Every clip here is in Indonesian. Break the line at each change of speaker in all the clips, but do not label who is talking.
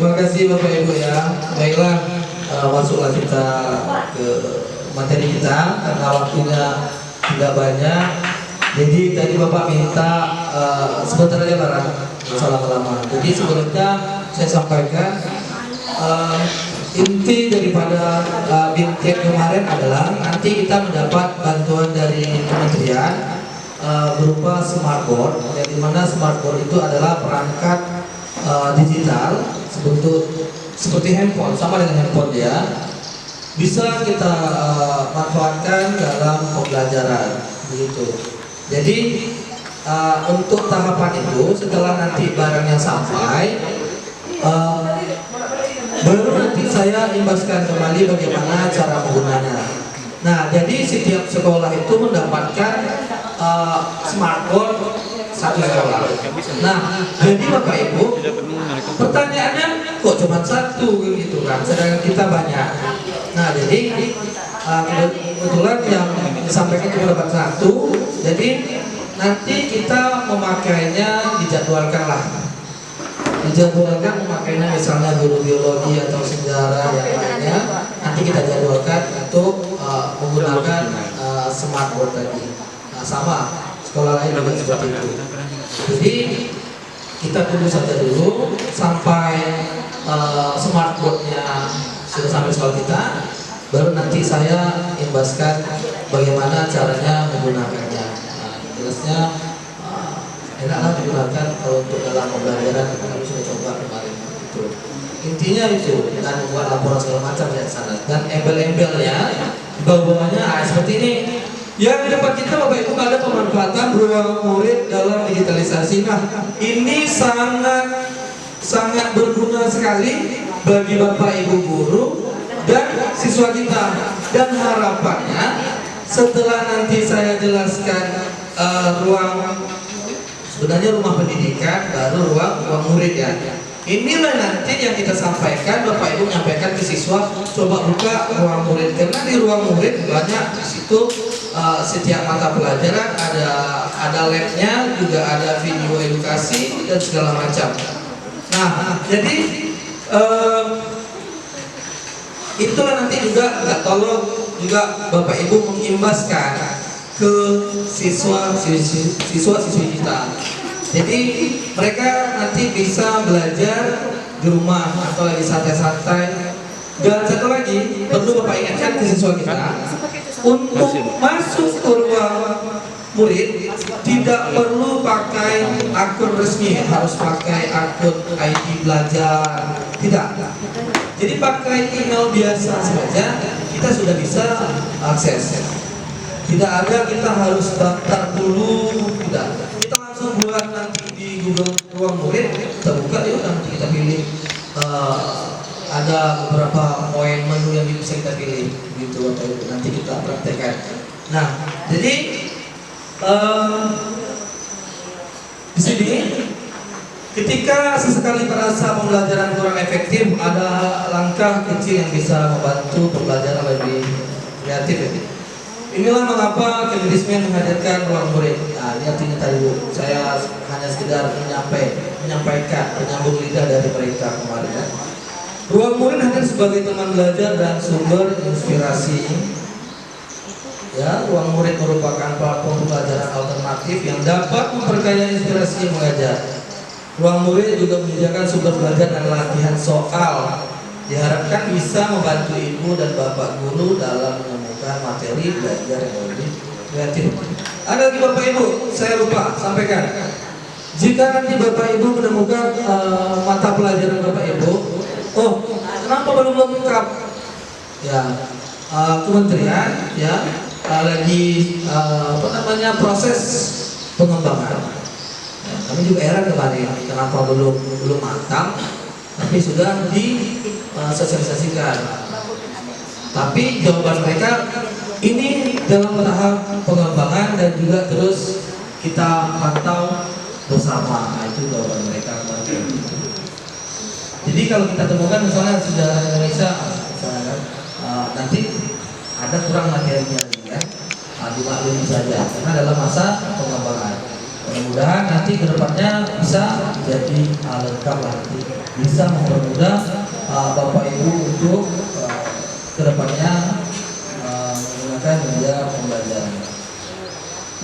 terima kasih Bapak Ibu ya. Baiklah, masuklah kita ke materi kita karena waktunya tidak banyak. Jadi tadi Bapak minta sebentar aja Pak, nggak usah lama-lama. Jadi sebelumnya saya sampaikan inti daripada BIMTEK kemarin adalah nanti kita mendapat bantuan dari kementerian berupa smartboard, yang dimana smartboard itu adalah perangkat digital seperti handphone, sama dengan handphone ya, bisa kita manfaatkan dalam pembelajaran begitu. Jadi untuk tahapan itu setelah nanti barangnya sampai, baru nanti saya imbaskan kembali bagaimana cara menggunanya. Nah, jadi setiap sekolah itu mendapatkan smartboard satu sekolah. Nah, jadi Bapak Ibu, pertanyaannya kok cuma satu gitu kan, sedangkan kita banyak. Nah, jadi kebetulan yang disampaikan cuma dapat satu, jadi nanti kita memakainya dijadwalkan memakainya, misalnya guru biologi atau sejarah yang lainnya, nanti kita jadwalkan untuk menggunakan smartboard tadi. Nah, sama sekolah lain juga seperti itu. Jadi kita tunggu saja dulu sampai smartboardnya sudah sampai sekolah kita, baru nanti saya imbaskan bagaimana caranya menggunakannya. Nah, jelasnya enaklah digunakan kalau untuk dalam pembelajaran, kami sudah coba kemarin itu. Intinya itu, dan membuat laporan segala macam di sana, dan embel-embelnya di bawahnya seperti ini. Yang di depan kita Bapak Ibu ada pemanfaatan ruang murid dalam digitalisasi. Nah, ini sangat berguna sekali bagi Bapak Ibu guru dan siswa kita. Dan harapannya setelah nanti saya jelaskan sebenarnya rumah pendidikan baru ruang murid ya. Inilah nanti yang kita sampaikan, Bapak Ibu menyampaikan ke siswa, coba buka ruang murid, karena di ruang murid banyak di situ setiap mata pelajaran ada labnya, juga ada video edukasi dan segala macam. Nah, jadi itulah nanti juga tolong juga Bapak Ibu mengimbaskan ke siswa-siswi kita. Jadi mereka nanti bisa belajar di rumah atau lagi santai-santai. Dan satu lagi perlu Bapak ingatkan ke siswa kita, untuk masuk ke ruang murid tidak perlu pakai akun resmi, harus pakai akun ID belajar, tidak. Jadi pakai email biasa saja kita sudah bisa akses. Tidak ada kita harus daftar dulu, tidak. Kita langsung buat nanti di Google ruang murid, kita buka ya, nanti kita pilih. Ada beberapa poin menu yang bisa kita pilih gitu, atau nanti kita praktekkan. Nah, jadi di sini ketika sesekali terasa pembelajaran kurang efektif, ada langkah kecil yang bisa membantu pembelajaran lebih kreatif ya. Inilah mengapa Kemdikbud menghadirkan ruang murid. Nah, ini artinya tadi Bu, saya hanya sekedar menyampaikan penyambung lidah dari mereka kemarin ya. Ruang murid hadir sebagai teman belajar dan sumber inspirasi. Ya, ruang murid merupakan platform pembelajaran alternatif yang dapat memperkaya inspirasi mengajar. Ruang murid juga menyediakan sumber belajar dan latihan soal. Diharapkan bisa membantu ibu dan bapak guru dalam menemukan materi belajar yang lebih kreatif. Ada lagi Bapak Ibu, saya lupa sampaikan. Jika nanti Bapak Ibu menemukan mata pelajaran Bapak Ibu, oh kenapa belum lengkap? Ya, kementerian ya lagi proses pengembangan. Ya, kami juga heran kemarin kenapa belum matang, tapi sudah disosialisasikan. Tapi jawaban mereka ini dalam tahap pengembangan dan juga terus kita pantau bersama. Nah, itu jawaban mereka kemarin. Jadi kalau kita temukan misalnya sejarah Indonesia, misalnya, nanti ada kurang materinya ya, dimaklumi saja karena dalam masa pengembangan. Mudah-mudahan nanti kedepannya bisa jadi lengkap nanti. bisa mempermudah Bapak Ibu untuk kedepannya menggunakan media pembelajaran.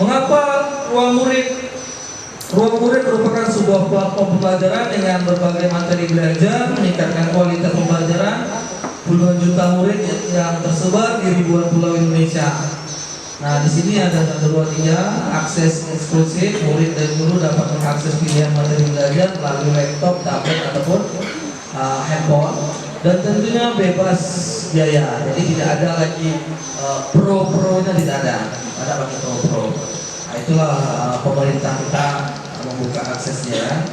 Mengapa ruang murid? Ruang murid merupakan sebuah platform pembelajaran dengan berbagai materi belajar, meningkatkan kualitas pembelajaran puluhan juta murid yang tersebar di ribuan pulau Indonesia. Nah, di sini ada 1, 2, 3 akses eksklusif. Murid dan guru dapat mengakses pilihan materi belajar melalui laptop, tablet ataupun handphone, dan tentunya bebas biaya. Jadi tidak ada lagi pro-pro-nya, tidak ada pakai pro-pro. Nah, itulah pemerintah kita membuka aksesnya.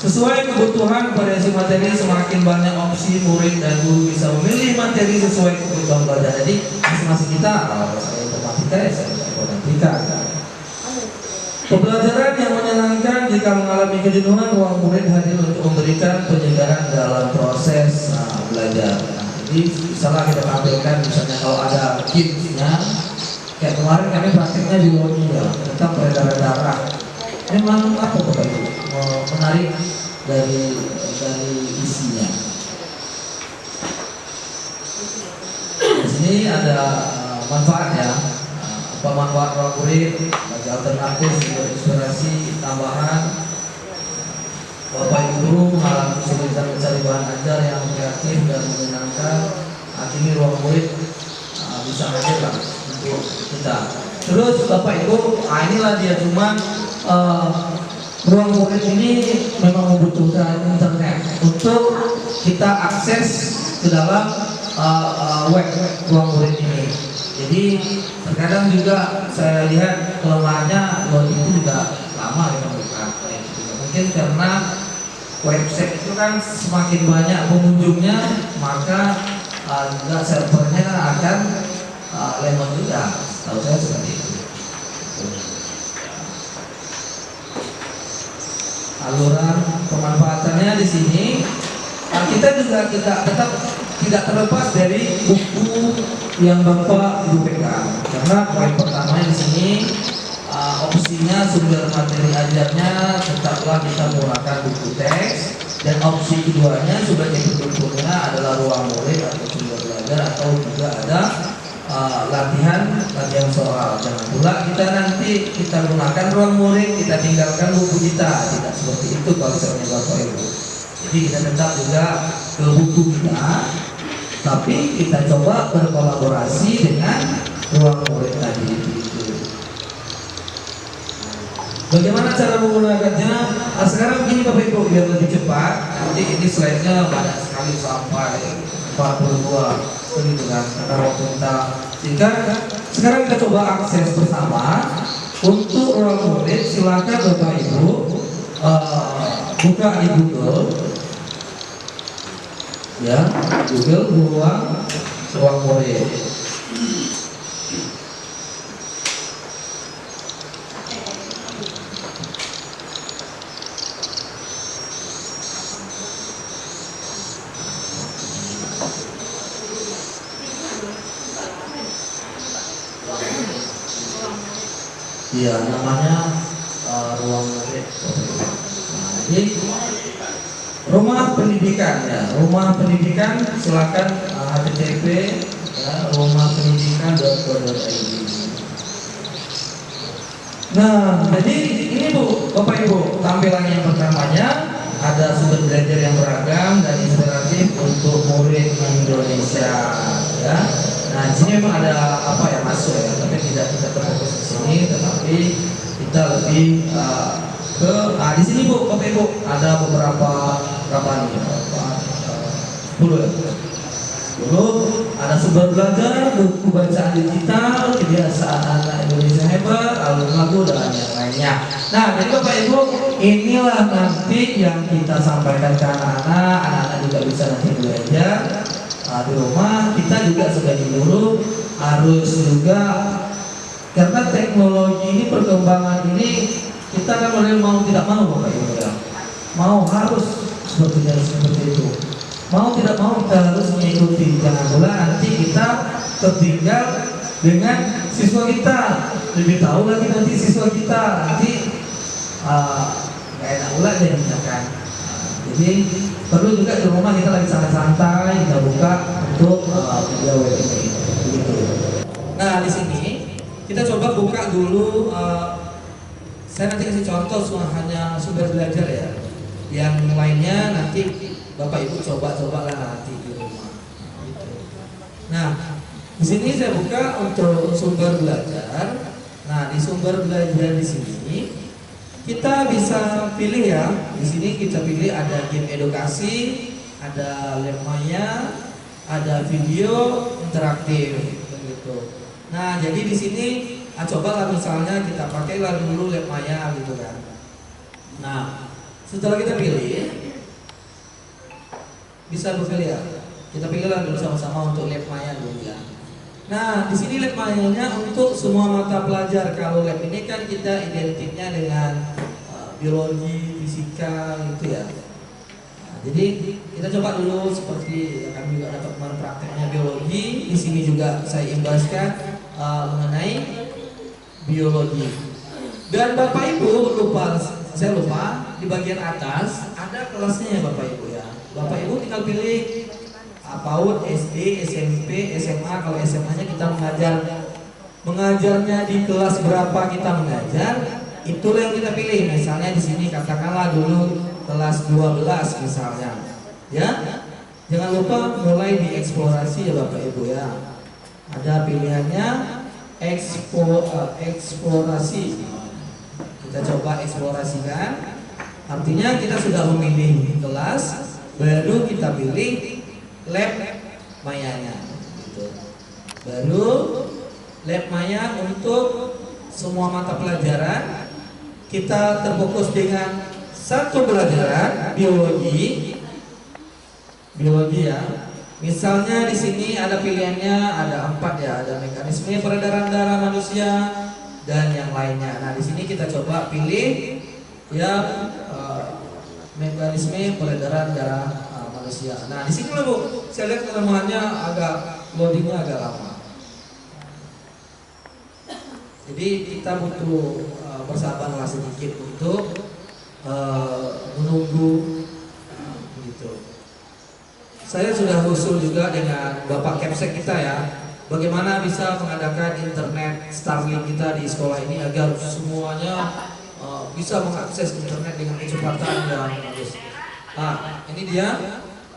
Sesuai kebutuhan variasi materi, semakin banyak opsi murid dan guru bisa memilih materi sesuai kebutuhan belajar. Jadi masing-masing kita, saya informatika, saya informatika. Pembelajaran yang menyenangkan jika mengalami kejenuhan, ruang murid hadir untuk memberikan penyegaran dalam proses belajar. Nah, jadi misalnya kita tampilkan, misalnya kalau ada gamesnya, kayak kemarin kami praktiknya biologi ya, tentang peredaran darah. Memang apa Bapak Ibu menarik dari isinya. Di sini ada manfaat ya, apa manfaat ruang murid bagi alternatif, inspirasi tambahan. Bapak Ibu guru mengalami kesulitan mencari bahan ajar yang kreatif dan menyenangkan. Akhirnya ruang murid bisa hadir lah untuk kita. Terus Bapak Ibu, inilah dia, cuman ruang murid ini memang membutuhkan internet untuk kita akses ke dalam web ruang murid ini. Jadi terkadang juga saya lihat kelemahannya web itu juga lama ditemukan. Mungkin karena website itu kan semakin banyak pengunjungnya, maka juga servernya akan lemot juga. Tahu saya seperti itu. Aluran pemanfaatannya di sini, kita juga tetap tidak terlepas dari buku yang Bapak Ibu pegang. Karena poin pertamanya di sini opsinya sumber materi ajarnya tetaplah kita menggunakan buku teks, dan opsi keduanya sebagai pendukungnya adalah ruang murid atau sumber belajar, atau juga ada latihan soal. Jangan pula kita nanti kita gunakan ruang murid, kita tinggalkan buku kita. Tidak seperti itu konsepnya Bapak Ibu. Jadi kita tetap juga ke buku kita, tapi kita coba berkolaborasi dengan ruang murid tadi itu. Bagaimana cara menggunakannya? Sekarang begini Bapak Ibu, biar lebih cepat. Nanti ini slide-nya banyak sekali sampai 42 begitu kan, karena waktu kita singkat. Sekarang kita coba akses bersama untuk ruang murid. Silakan Bapak Ibu buka di Google ya, Google ruang murid. Iya, namanya ruang murid. Nah, jadi rumah pendidikan ya, rumah pendidikan, silakan http ya, rumahpendidikan.co.id. Nah, jadi ini Bu, Bapak Ibu, tampilan yang pertamanya ada sumber belajar yang beragam dan inspiratif untuk murid Indonesia ya. Nah, di sini memang ada apa ya, masuk ya, tapi tidak terfokus di sini, tetapi kita lebih ke di sini Bu, Bapak Ibu, ada beberapa nih, 10 ya. 10 ada sumber belajar, buku bacaan digital, kebiasaan anak Indonesia hebat, album lagu dan yang lainnya. Nah, jadi Bapak Ibu, inilah nanti yang kita sampaikan ke anak-anak juga bisa nanti belajar di rumah. Kita juga sebagai guru harus juga, karena teknologi ini, perkembangan ini, kita kan mau tidak mau Bapak Ibu ya, mau harus seperti itu, mau tidak mau kita harus mengikuti. Jangan pula nanti kita tertinggal dengan siswa kita, lebih tahu lagi nanti siswa kita nanti nggak enak pula deh misalkan. Jadi perlu juga di rumah kita lagi santai-santai kita buka untuk video web ini. Begitu. Nah di sini kita coba buka dulu. Saya nanti kasih contoh hanya sumber belajar ya. Yang lainnya nanti Bapak Ibu coba-cobalah nanti di rumah. Gitu. Nah di sini saya buka untuk sumber belajar. Nah di sumber belajar di sini kita bisa pilih ya. Di sini kita pilih ada game edukasi, ada lab maya, ada video interaktif, gitu. Nah, jadi di sini cobalah misalnya kita pakailah dulu lab maya, gitu kan. Nah, setelah kita pilih, bisa berpilih ya. Kita pilihlah dulu sama-sama untuk lab maya dulu ya. Nah, di sini lab mayanya untuk semua mata pelajar. Kalau lab ini kan kita identiknya dengan biologi, fisika gitu ya. Nah, jadi kita coba dulu seperti kami juga dapat kemarin prakteknya biologi. Di sini juga saya imbaskan mengenai biologi. Dan Bapak Ibu saya lupa di bagian atas ada kelasnya ya Bapak Ibu ya. Bapak Ibu tinggal pilih PAUD, SD, SMP, SMA. Kalau SMA-nya kita mengajarnya di kelas berapa kita mengajar, itulah yang kita pilih. Misalnya di sini katakanlah dulu kelas 12 misalnya. Ya. Jangan lupa mulai dieksplorasi ya Bapak Ibu ya. Ada pilihannya eksplorasi. Kita coba eksplorasikan. Artinya kita sudah memilih kelas, baru kita pilih lab mayanya gitu. Baru lab maya untuk semua mata pelajaran kita terfokus dengan satu pelajaran biologi ya. Misalnya di sini ada pilihannya ada 4 ya, ada mekanisme peredaran darah manusia dan yang lainnya. Nah di sini kita coba pilih ya mekanisme peredaran darah manusia. Nah di sini Bu, saya lihat kelemahannya loadingnya agak lama. Jadi kita butuh bersabarlah sedikit untuk menunggu gitu. Saya sudah usul juga dengan Bapak Kepsek kita ya, bagaimana bisa mengadakan internet Starlink kita di sekolah ini agar semuanya bisa mengakses internet dengan kecepatan yang bagus. Nah, ini dia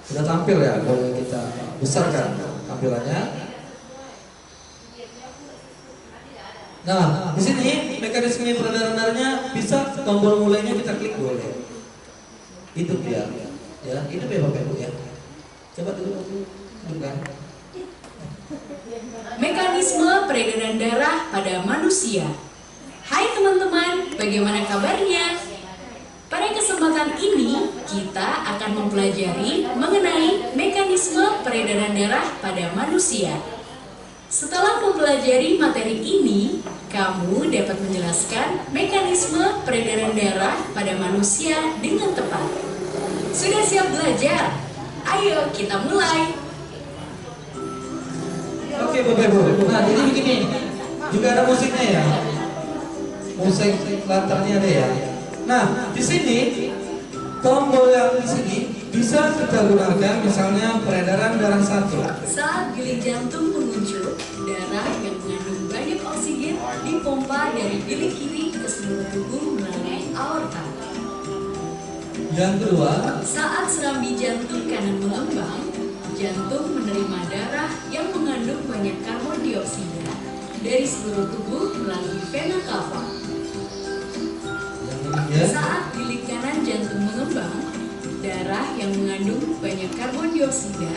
sudah tampil ya, boleh kita besarkan tampilannya. Nah, di sini mekanisme peredaran darahnya bisa tombol mulainya kita klik boleh. Hidup ya, hidup ya Bapak Ibu ya. Coba dulu, hidupkan.
Mekanisme peredaran darah pada manusia. Hai teman-teman, bagaimana kabarnya? Pada kesempatan ini, kita akan mempelajari mengenai mekanisme peredaran darah pada manusia. Setelah mempelajari materi ini, kamu dapat menjelaskan mekanisme peredaran darah pada manusia dengan tepat. Sudah siap belajar? Ayo kita mulai.
Oke Bapak Ibu, nah jadi begini, juga ada musiknya ya. Musik latarnya ada ya. Nah, di sini tombol yang di sini bisa kita gunakan misalnya peredaran darah 1.
Saat bilik jantung menguncup, darah yang mengandung banyak oksigen dipompa dari bilik kiri ke seluruh tubuh melalui aorta.
Yang kedua,
saat serambi jantung kanan mengembang, jantung menerima darah yang mengandung banyak karbon dioksida dari seluruh tubuh melalui vena cava. Saat bilik kanan jantung mengembang, darah yang mengandung banyak karbon dioksida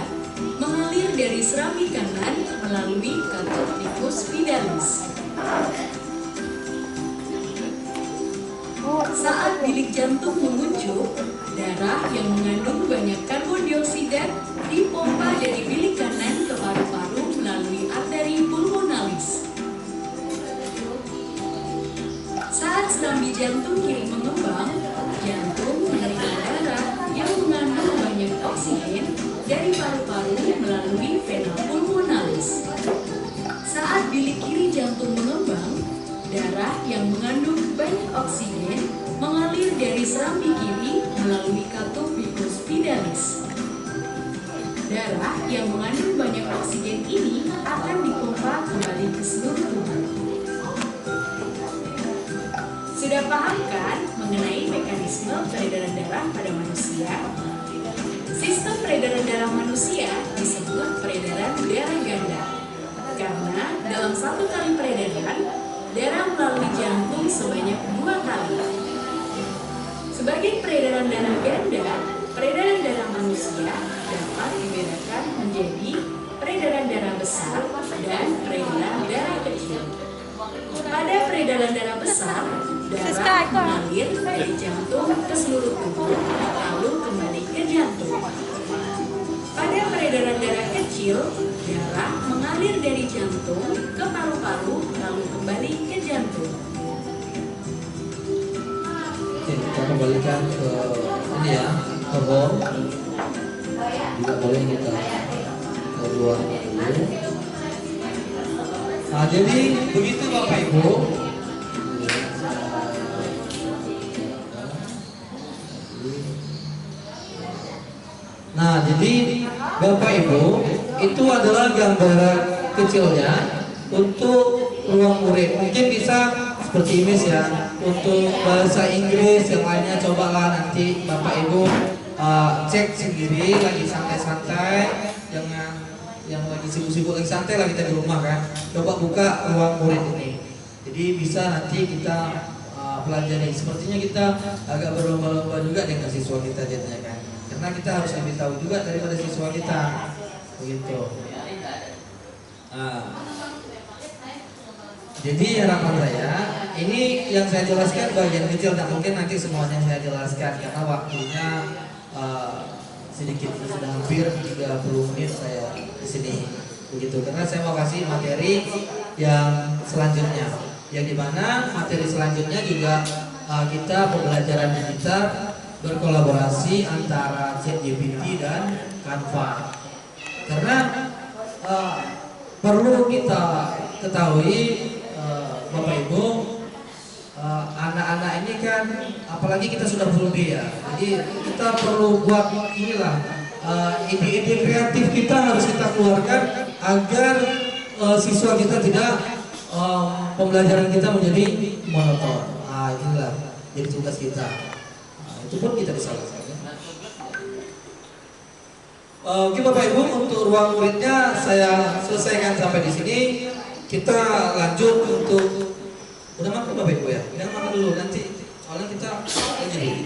mengalir dari serambi kanan melalui katut tifus pidalus. Saat bilik jantung menguncup, darah yang mengandung banyak karbon dioksida dipompa dari bilik kanan ke paru-paru melalui arteri pulmonalis. Saat serambi jantung kiri mengembang, jantung menerima darah yang mengandung banyak oksigen dari paru-paru melalui vena pulmonalis. Saat bilik kiri jantung mengembang, darah yang mengandung banyak oksigen mengalir dari serambi kiri melalui katut tifus epididalis. Darah yang mengandung banyak oksigen ini akan dipompa kembali ke seluruh tubuh. Sudah paham kan mengenai mekanisme peredaran darah pada manusia? Sistem peredaran darah manusia disebut peredaran darah ganda. Karena dalam satu kali peredaran, darah melalui jantung sebanyak 2 kali. Sebagai peredaran darah ganda, peredaran darah manusia dapat dibedakan menjadi peredaran darah besar dan peredaran darah kecil. Pada peredaran darah besar, darah mengalir dari jantung ke seluruh tubuh, lalu kembali ke jantung. Pada peredaran darah kecil, darah mengalir dari jantung ke paru-paru, lalu kembali ke jantung.
Oke, kita kembalikan ke ini ya, ke bom. Tidak boleh kita keluar dulu. Nah, jadi begitu Bapak Ibu. Nah, jadi Bapak Ibu, itu adalah gambaran kecilnya untuk ruang murid. Mungkin bisa seperti ini ya. Untuk bahasa Inggris yang lainnya cobalah nanti Bapak Ibu cek sendiri, lagi santai-santai, jangan yang lagi sibuk-sibuk, lagi santai lah kita di rumah kan. Coba buka ruang murid ini. Jadi bisa nanti kita pelajari. Sepertinya kita agak berlomba-lomba juga dengan siswa kita jadinya kan. Karena kita harus lebih tahu juga daripada siswa kita, begitu. Jadi harapan saya, ini yang saya jelaskan bagian kecil, tak mungkin nanti semuanya saya jelaskan karena waktunya sedikit, sudah hampir 30 menit saya di sini, begitu. Karena saya mau kasih materi yang selanjutnya, yang dimana materi selanjutnya juga kita pembelajaran digital berkolaborasi antara ChatGPT dan Canva. Karena perlu kita ketahui Bapak Ibu, anak-anak ini kan apalagi kita sudah berlebih ya. Jadi kita perlu buat inilah ide-ide kreatif kita harus kita keluarkan agar siswa kita tidak pembelajaran kita menjadi monoton. Inilah jadi tugas kita. Itu pun kita bisa lakukan. Oke Bapak Ibu, untuk ruang muridnya saya selesaikan sampai di sini. Kita lanjut untuk udah makan Bapak Ibu ya. Jangan makan dulu nanti, soalnya kita ini.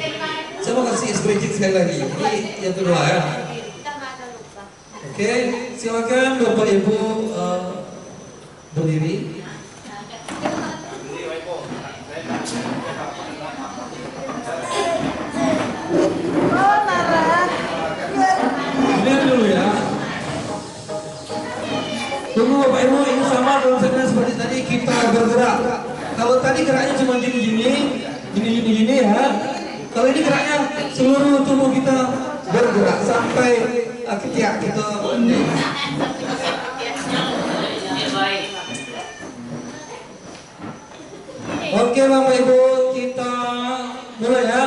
Saya mau kasih explain sekali lagi. Ini yang kedua ya. Oke, silakan Bapak Ibu berdiri. Lihat dulu ya. Tunggu Bapak Ibu, ini sama konsepnya seperti tadi, kita bergerak. Kalau tadi geraknya cuma gini ya. Kalau ini geraknya seluruh tubuh kita bergerak sampai ketiak kita. Oke Bapak Ibu, kita mulai ya.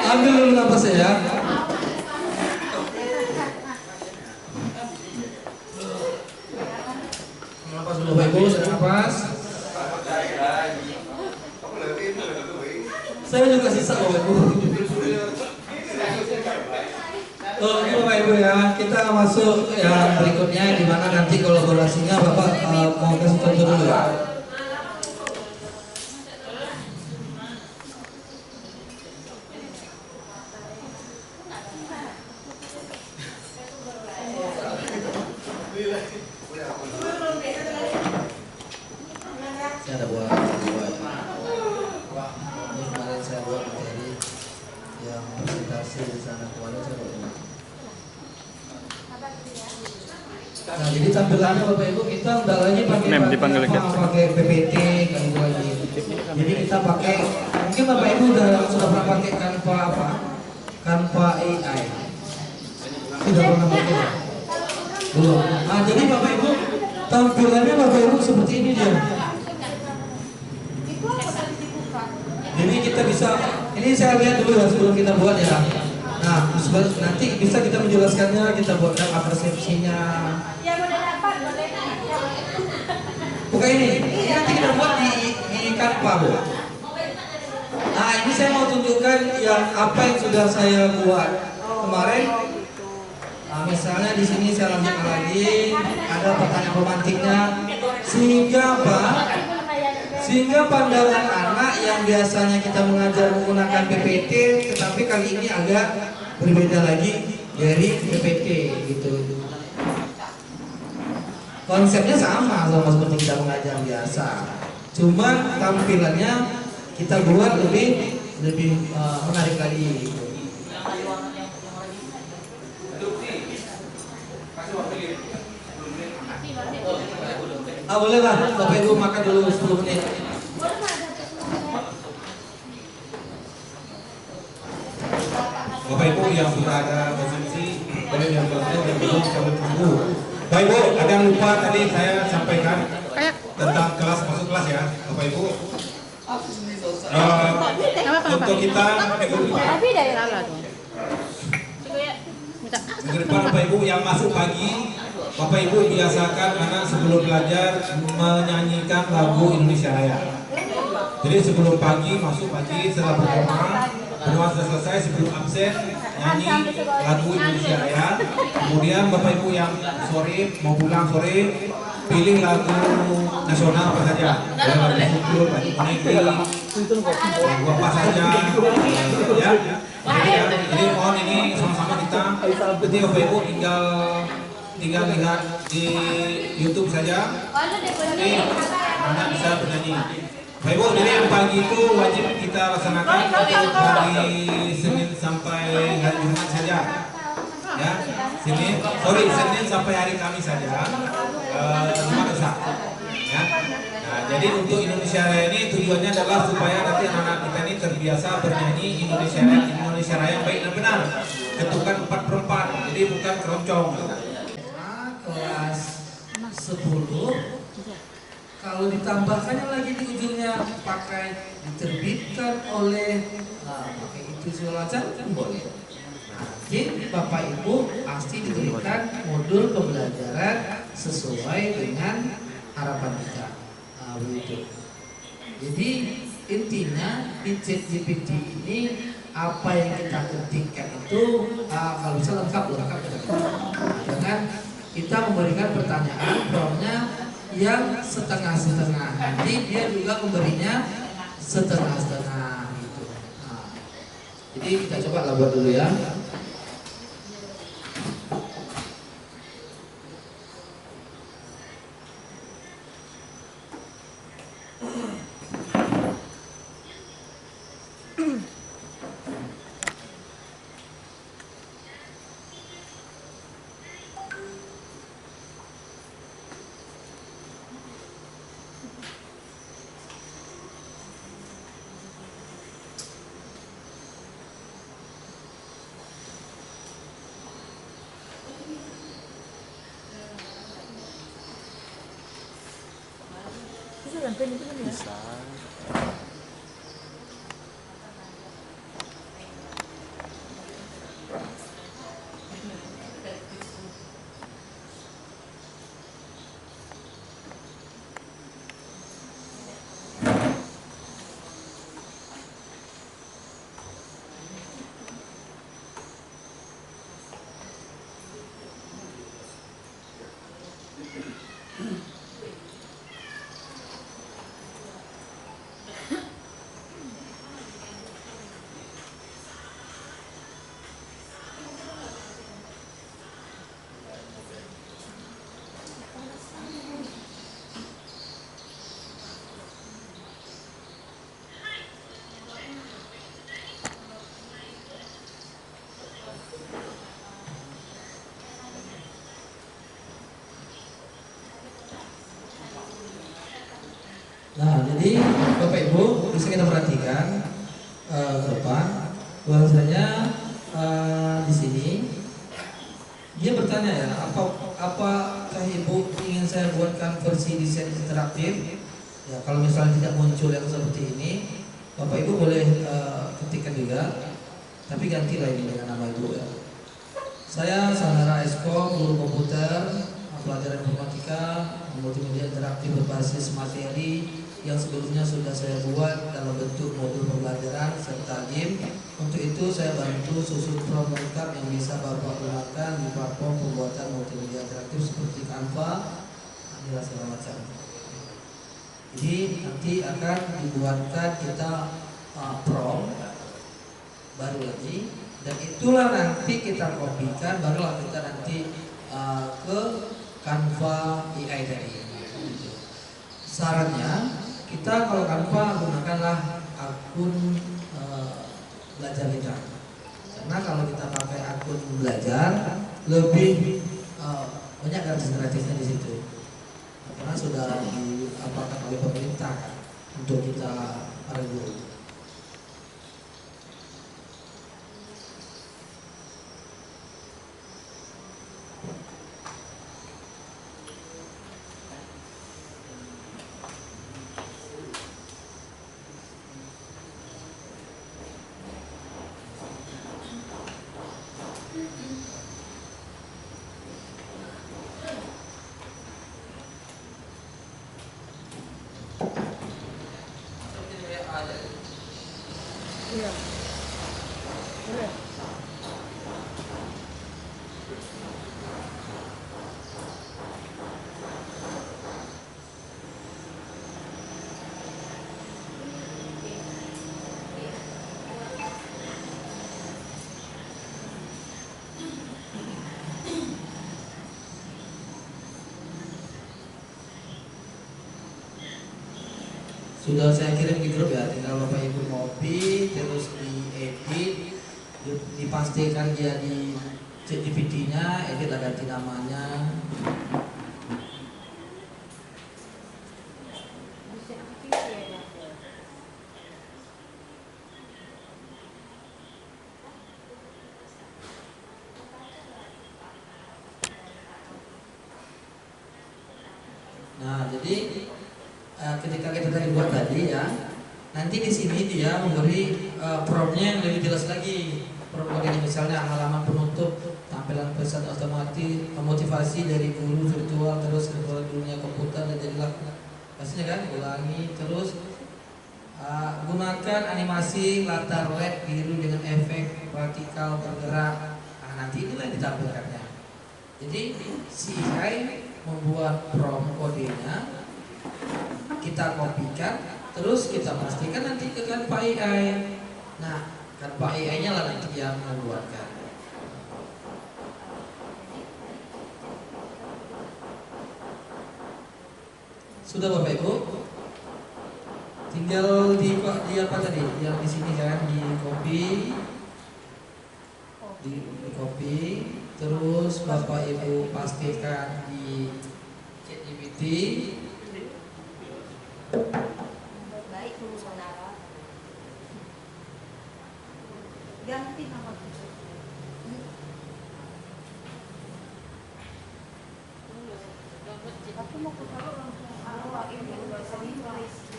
Ambil dulu napasnya ya. Napas dulu Bapak Ibu, sedang napas. Saya juga sisa Bapak Ibu. Oke Bapak Ibu ya, kita masuk yang berikutnya di mana nanti kolaborasinya Bapak mau kasih contoh dulu ya. Saya ada buat ini kemarin saya buat materi yang presentasi di sana kemarin saya buat ini. Nah jadi tampilannya Bapak Ibu kita udah lagi pakai PPT kan itu lagi. Jadi kita pakai mungkin Bapak Ibu sudah pernah pakai Canva AI. Sudah pernah pakai? Belum. Nah jadi Bapak Ibu tampilannya Bapak Ibu seperti ini dia. Jadi kita bisa, ini saya lihat dulu ya sebelum kita buat ya. Nah, nanti bisa kita menjelaskannya, kita buat apa persepsinya.
Ya boleh dapat, boleh.
Bukan ini nanti kita buat di Canva Bu. Nah, ini saya mau tunjukkan yang apa yang sudah saya buat kemarin. Nah, misalnya di sini saya lanjutkan lagi, ada pertanyaan romantiknya, sehingga apa? Sehingga pandangan anak yang biasanya kita mengajar menggunakan PPT, tetapi kali ini agak berbeda lagi dari PPT gitu. Konsepnya sama seperti kita mengajar biasa, cuman tampilannya kita buat lebih menarik lagi. Gitu. Boleh lah, Bapak Ibu makan dulu 10 menit.
Bapak Ibu yang sudah ada konsumsi, boleh yang belum sambil tunggu. Bapak Ibu, ada yang lupa tadi saya sampaikan tentang kelas masuk kelas ya, Bapak Ibu. Untuk kita minggu depan Bapak Ibu yang masuk pagi, Bapak Ibu biasakan anak sebelum belajar menyanyikan lagu Indonesia Raya. Jadi sebelum pagi, masuk pagi setelah berdoa sudah selesai, sebelum absen nyanyi lagu Indonesia Raya. Kemudian Bapak Ibu yang sore mau pulang sore, pilih lagu nasional apa saja. Lagu syukur, lagu konekti, lagu apa saja. Ya. Jadi mohon ini sama-sama kita. Nanti Bapak Ibu tinggal lihat di YouTube saja. Jadi anak bisa bernyanyi. Bapak Ibu, jadi yang pagi itu wajib kita laksanakan untuk hari Senin sampai hari Jumat saja. Ya, Senin sampai hari Kamis saja. Jumat dosa. Ya. Nah, jadi untuk Indonesia Raya ini tujuannya adalah supaya nanti anak-anak kita ini terbiasa bernyanyi Indonesia Raya yang baik dan benar. Ketukan 4/4. Jadi jadi bukan keroncong.
Kelas 10 kalau ditambahkannya lagi di ujungnya pakai diterbitkan oleh pakai itu segala macam boleh. Jadi Bapak Ibu pasti diberikan modul pembelajaran sesuai dengan harapan kita. Begitu. Jadi intinya di ChatGPT ini apa yang kita ketikkan itu kalau bisa lengkap dengan kita memberikan pertanyaan promptnya yang setengah-setengah. Nanti dia juga memberinya setengah-setengah gitu. Jadi kita coba buat dulu ya. Nah, jadi Bapak Ibu bisa kita perhatikan ke depan bahwasanya di sini dia bertanya ya, apakah Ibu ingin saya buatkan versi desain interaktif? Ya, kalau misalnya tidak muncul yang seperti ini, Bapak Ibu boleh ketikkan juga, tapi gantilah ini dengan nama Ibu ya. Saya Sandara Esko, guru komputer, pelajaran informatika, multimedia interaktif berbasis materi yang sebelumnya sudah saya buat dalam bentuk modul pembelajaran serta game. Untuk itu saya bantu susun prompt lengkap yang bisa Bapak gunakan di platform pembuatan multimedia interaktif seperti Canva, inilah segala macam. Jadi nanti akan dibuatkan kita prompt baru lagi, dan itulah nanti kita kopikan, barulah kita nanti ke Canva AI tadi. Sarannya kita kalau Canva gunakanlah akun belajar kita, karena kalau kita pakai akun belajar lebih banyak gratis-gratisnya di situ, karena sudah diapakan oleh pemerintah untuk kita para guru. Sudah saya kirim di grup ya, tinggal Bapak Ibu copy terus diedit, dipastikan dia di ChatGPT-nya, edit lah ganti namanya. Nah, jadi ketika kita tadi buat tadi ya, nanti di sini dia memberi promptnya yang lebih jelas lagi. Prompt ini misalnya halaman penutup, tampilan pesan otomatis, memotivasi dari guru virtual, terus ke dunia komputer dan jadilah pastinya kan, ulangi terus. Gunakan animasi latar LED biru dengan efek vertikal bergerak. Nah, nanti inilah yang ditampilkannya. Jadi si AI membuat prompt kodenya, kita kopikan, terus kita pastikan nanti ke Canva AI. Nah, Canva AI-nya lah nanti yang membuatkan. Sudah Bapak Ibu? Tinggal di apa tadi? Yang di sini kan di copy, terus Bapak Ibu pastikan di ChatGPT.
Baik, Bu Saudara. Ganti nama tujuh. Aku mau ke taruh langsung ini bahasa Inggris.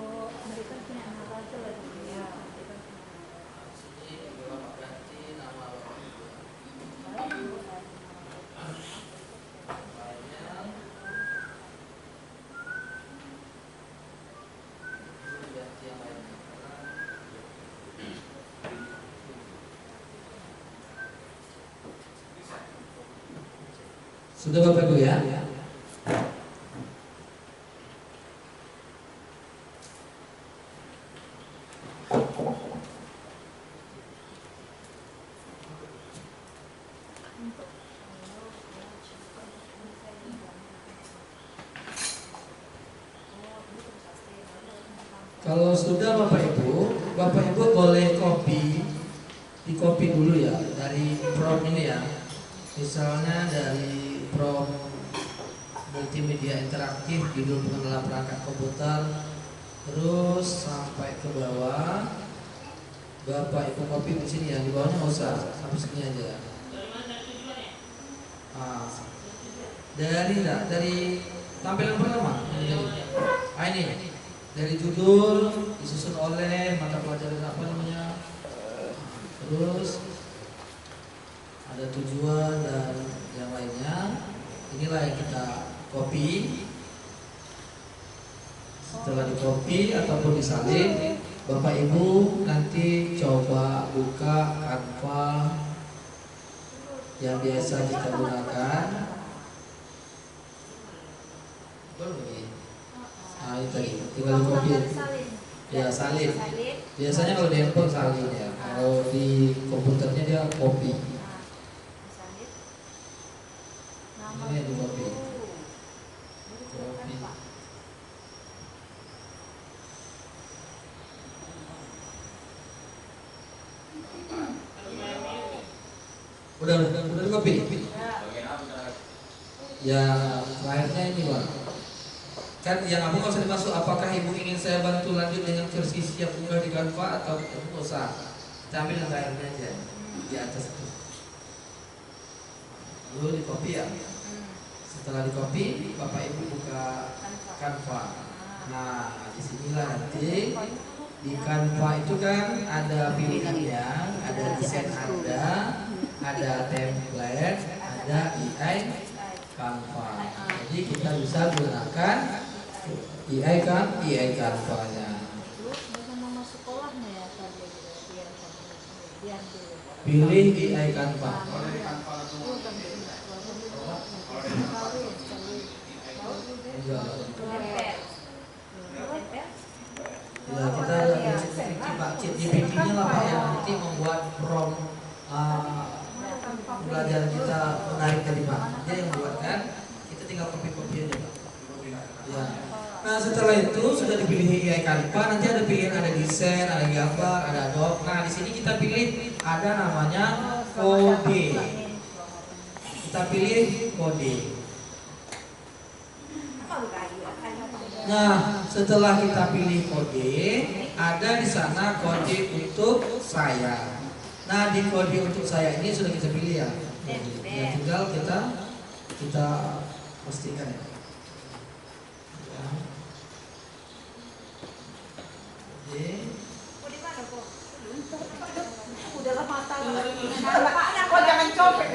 Oh, mereka punya narator lagi ya.
Sudah Bapak Ibu ya? Kalau sudah Bapak Ibu boleh di copy dulu ya dari prompt ini ya. Misalnya dari prompt multimedia interaktif, judul pengenalan perangkat komputer, terus sampai ke bawah. Bapak Ibu copy di sini ya, di bawahnya nggak usah, sampai sini aja. Dari tampilan pertama. Ini dari judul disusun oleh mata pelajaran apa namanya, terus ada tujuan dan yang lainnya. Inilah yang kita copy. Setelah di copy ataupun disalin, Bapak Ibu nanti coba buka Canva yang biasa kita gunakan. Nah, ini tadi tinggal di copy. Ya, salin. Biasanya kalau di handphone salin ya. Kalau di komputernya dia copy. Ini yang di copy. Udah di copy. Ya, terakhirnya ini Bang. Kan yang aku nggak usah dimasuk. Apakah ibu ingin saya bantu lanjut dengan versi siap unggah di Canva atau nggak usah? Kita ambil yang terakhirnya aja di atas itu. Lalu di copy ya. Setelah di copy, Bapak Ibu buka Canva. Nah, disinilah nanti di Canva itu kan ada pilihannya, ada desain ada template, ada AI Canva. Jadi kita bisa gunakan AI Canva-nya.
Nama sekolahnya ya tadi biar dulu.
Pilih AI Canva. Ya, kita ChatGPT-nya lah Pak yang nanti membuat prompt belajar kita menarik dari mana. Dia yang buat kan, kita tinggal copy aja Pak. Ya. Nah, setelah itu sudah dipilih AI Canva, nanti ada pilihan, ada desain, ada gambar, ada Adobe. Nah, di sini kita pilih ada namanya kode. Kita pilih kode. Nah, setelah kita pilih kode, ada di sana kode untuk saya. Nah, di kode untuk saya ini sudah kita pilih ya. Ya, tinggal kita pastikan ya. Ya. Oke.
Udahlah mata. Anaknya kok jangan copet.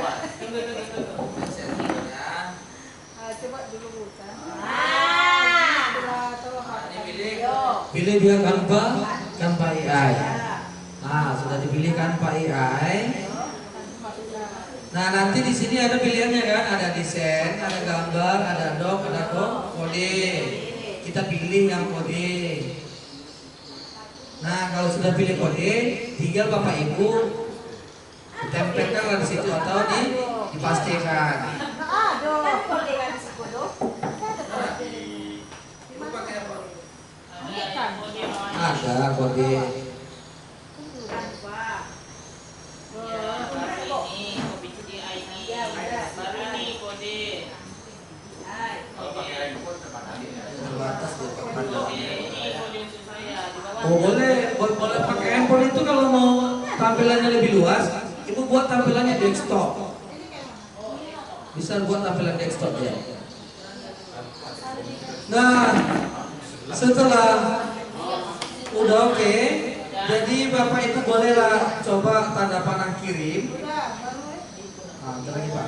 Coba dulu buka.
Pilih dia Canva AI. Nah, sudah dipilihkan Pak AI. Nah, nanti di sini ada pilihannya kan, ada desain, ada gambar, ada doc, ada kode. Kita pilih yang kode. Nah, kalau sudah pilih kode, tinggal Bapak Ibu tempelkan di situ atau dipastikan. Ada kode. Terbatas di Oh boleh pakai handphone itu kalau mau tampilannya lebih luas, ibu buat tampilannya desktop. Bisa buat tampilan desktop ya. Nah, setelah udah oke, jadi Bapak Ibu bolehlah coba tanda panah kirim. Nah, lagi Pak.